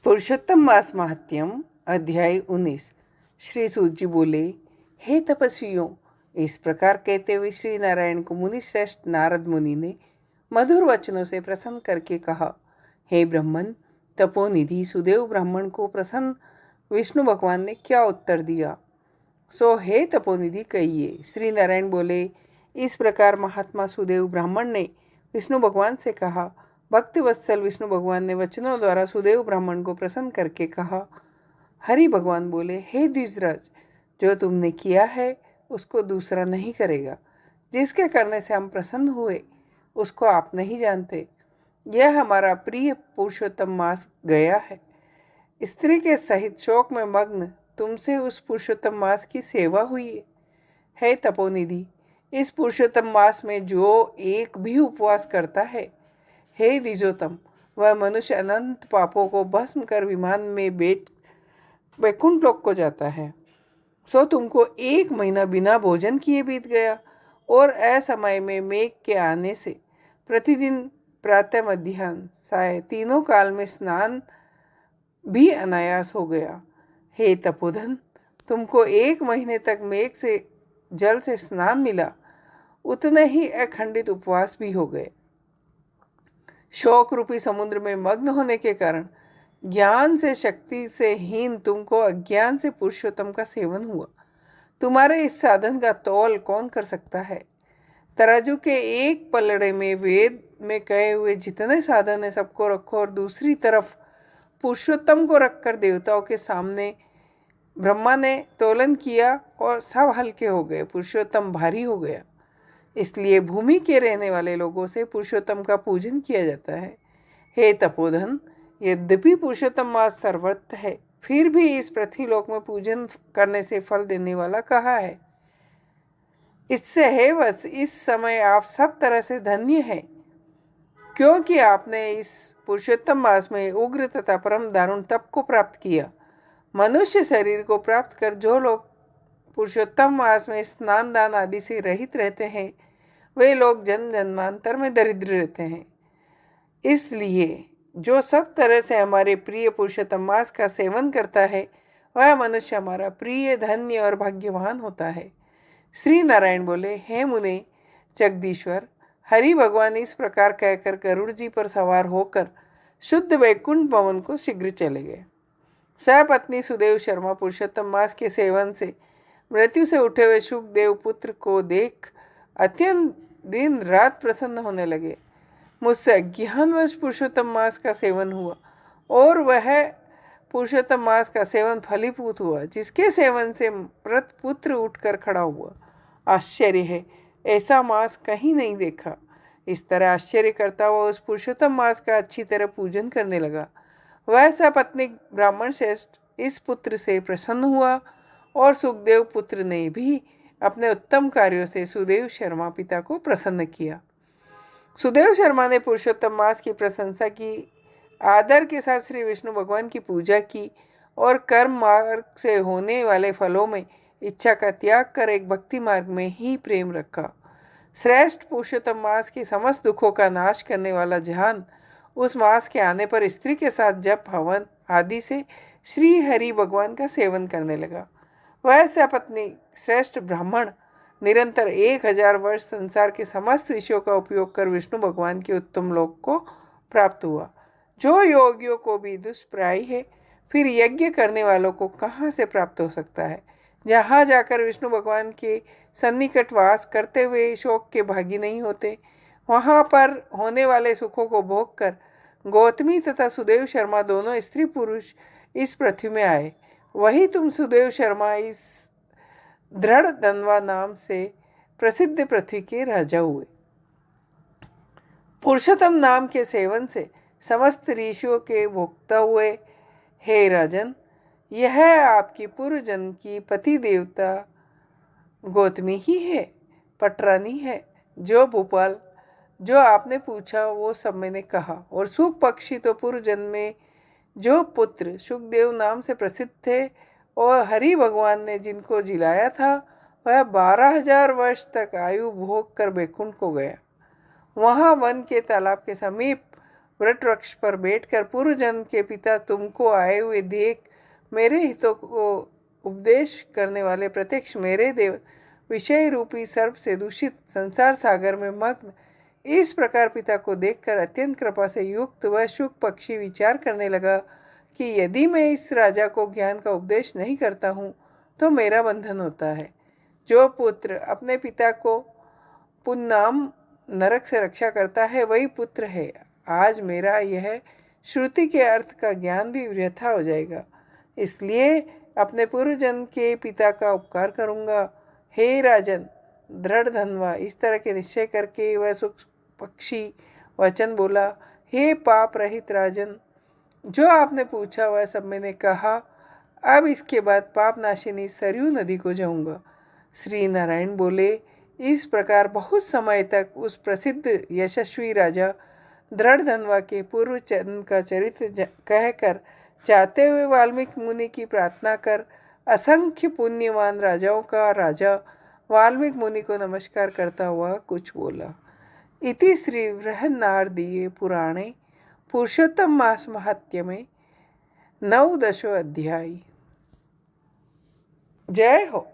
पुरुषोत्तम मास महात्म्यम अध्याय 19। श्री सूत जी बोले, हे तपस्वियों, इस प्रकार कहते हुए श्री नारायण को मुनि श्रेष्ठ नारद मुनि ने मधुर वचनों से प्रसन्न करके कहा, हे ब्राह्मण तपोनिधि सुदेव ब्राह्मण को प्रसन्न विष्णु भगवान ने क्या उत्तर दिया, सो हे तपोनिधि कहिए। श्री नारायण बोले, इस प्रकार महात्मा सुदेव ब्राह्मण ने विष्णु भगवान से कहा। भक्ति वत्सल विष्णु भगवान ने वचनों द्वारा सुदेव ब्राह्मण को प्रसन्न करके कहा। हरि भगवान बोले, हे द्विजराज, जो तुमने किया है उसको दूसरा नहीं करेगा। जिसके करने से हम प्रसन्न हुए उसको आप नहीं जानते। यह हमारा प्रिय पुरुषोत्तम मास गया है। स्त्री के सहित शोक में मग्न तुमसे उस पुरुषोत्तम मास की सेवा हुई है तपोनिधि। इस पुरुषोत्तम मास में जो एक भी उपवास करता है, हे द्विजोत्तम, वह मनुष्य अनंत पापों को भस्म कर विमान में बैठ वैकुंठ लोक को जाता है। सो तुमको 1 महीना बिना भोजन किए बीत गया और असमय में मेघ के आने से प्रतिदिन प्रातः मध्याह्न साय तीनों काल में स्नान भी अनायास हो गया। हे तपोधन, तुमको 1 महीने तक मेघ से जल से स्नान मिला, उतने ही अखंडित उपवास भी हो गए। शोक रूपी समुद्र में मग्न होने के कारण ज्ञान से शक्ति से हीन तुमको अज्ञान से पुरुषोत्तम का सेवन हुआ। तुम्हारे इस साधन का तौल कौन कर सकता है। तराजू के एक पलड़े में वेद में कहे हुए जितने साधन है सबको रखो और दूसरी तरफ पुरुषोत्तम को रखकर देवताओं के सामने ब्रह्मा ने तोलन किया और सब हल्के हो गए, पुरुषोत्तम भारी हो गया। इसलिए भूमि के रहने वाले लोगों से पुरुषोत्तम का पूजन किया जाता है। हे तपोधन, यद्यपि पुरुषोत्तम मास सर्वत्र है, फिर भी इस पृथ्वीलोक में पूजन करने से फल देने वाला कहाँ है। इससे है बस इस समय आप सब तरह से धन्य हैं, क्योंकि आपने इस पुरुषोत्तम मास में उग्र तथा परम दारुण तप को प्राप्त किया। मनुष्य शरीर को प्राप्त कर जो लोग पुरुषोत्तम मास में स्नान दान आदि से रहित रहते हैं, वे लोग जन्म जन्मांतर में दरिद्र रहते हैं। इसलिए जो सब तरह से हमारे प्रिय पुरुषोत्तम मास का सेवन करता है, वह मनुष्य हमारा प्रिय, धन्य और भाग्यवान होता है। श्री नारायण बोले, हे मुने जगदीश्वर, हरि भगवान इस प्रकार कहकर गरुड़ जी पर सवार होकर शुद्ध वैकुंठ भवन को शीघ्र चले गए। सपत्नी सुदेव शर्मा पुरुषोत्तम मास के सेवन से मृत्यु से उठे हुए सुखदेव पुत्र को देख अत्यंत दिन रात प्रसन्न होने लगे। मुझसे अज्ञानवश पुरुषोत्तम मास का सेवन हुआ और वह पुरुषोत्तम मास का सेवन फलीभूत हुआ, जिसके सेवन से मृत पुत्र उठकर खड़ा हुआ। आश्चर्य है, ऐसा मास कहीं नहीं देखा। इस तरह आश्चर्य करता हुआ उस पुरुषोत्तम मास का अच्छी तरह पूजन करने लगा। वह सपत्नी ब्राह्मण श्रेष्ठ इस पुत्र से प्रसन्न हुआ और सुखदेव पुत्र ने भी अपने उत्तम कार्यों से सुदेव शर्मा पिता को प्रसन्न किया। सुदेव शर्मा ने पुरुषोत्तम मास की प्रशंसा की, आदर के साथ श्री विष्णु भगवान की पूजा की और कर्म मार्ग से होने वाले फलों में इच्छा का त्याग कर एक भक्ति मार्ग में ही प्रेम रखा। श्रेष्ठ पुरुषोत्तम मास के समस्त दुखों का नाश करने वाला ध्यान उस मास के आने पर स्त्री के साथ जप हवन आदि से श्री हरि भगवान का सेवन करने लगा। वह सपत्नी श्रेष्ठ ब्राह्मण निरंतर 1000 वर्ष संसार के समस्त विषयों का उपयोग कर विष्णु भगवान के उत्तम लोक को प्राप्त हुआ। जो योगियों को भी दुष्प्राय है, फिर यज्ञ करने वालों को कहाँ से प्राप्त हो सकता है। जहाँ जाकर विष्णु भगवान के सन्निकट वास करते हुए शोक के भागी नहीं होते, वहाँ पर होने वाले सुखों को भोग कर गौतमी तथा सुदेव शर्मा दोनों स्त्री पुरुष इस पृथ्वी में आए। वही तुम सुदेव शर्मा इस दृढ़ दनवा नाम से प्रसिद्ध पृथ्वी के राजा हुए। पुरुषोत्तम नाम के सेवन से समस्त ऋषियों के भोक्ता हुए। हे राजन, यह आपकी पूर्व जन्म की पति देवता गौतमी ही है, पटरानी है। जो भोपाल जो आपने पूछा वो सब मैंने कहा। और सुख पक्षी तो पूर्व जन्म में जो पुत्र सुखदेव नाम से प्रसिद्ध थे और हरि भगवान ने जिनको जिलाया था, वह 12,000 वर्ष तक आयु भोग कर बैकुंठ को गया। वहाँ वन के तालाब के समीप वृट वृक्ष पर बैठकर पूर्व जन्म के पिता तुमको आए हुए देख मेरे हितों को उपदेश करने वाले प्रत्यक्ष मेरे देव विषय रूपी सर्प से दूषित संसार सागर में मग्न इस प्रकार पिता को देखकर अत्यंत कृपा से युक्त वह शुक पक्षी विचार करने लगा कि यदि मैं इस राजा को ज्ञान का उपदेश नहीं करता हूँ तो मेरा बंधन होता है। जो पुत्र अपने पिता को पुन्नाम नरक से रक्षा करता है वही पुत्र है। आज मेरा यह श्रुति के अर्थ का ज्ञान भी व्यर्थ हो जाएगा, इसलिए अपने पूर्व जन्म के पिता का उपकार करूँगा। हे राजन दृढ़ धनवा, इस तरह के निश्चय करके वह सुख पक्षी वचन बोला। हे पाप रहित राजन, जो आपने पूछा वह सब मैंने कहा। अब इसके बाद पाप नाशिनी सरयू नदी को जाऊंगा। श्री नारायण बोले। इस प्रकार बहुत समय तक उस प्रसिद्ध यशस्वी राजा दृढ़ धनवा के पूर्व जन्म का चरित्र कहकर चाहते हुए वाल्मीकि मुनि की प्रार्थना कर असंख्य पुण्यवान राजाओं का राजा वाल्मीकि मुनि को नमस्कार करता हुआ कुछ बोला। इति श्री बृहन्नारदीये पुराणे पुरुषोत्तम मास महात्म्य में 9 अध्याय। जय हो।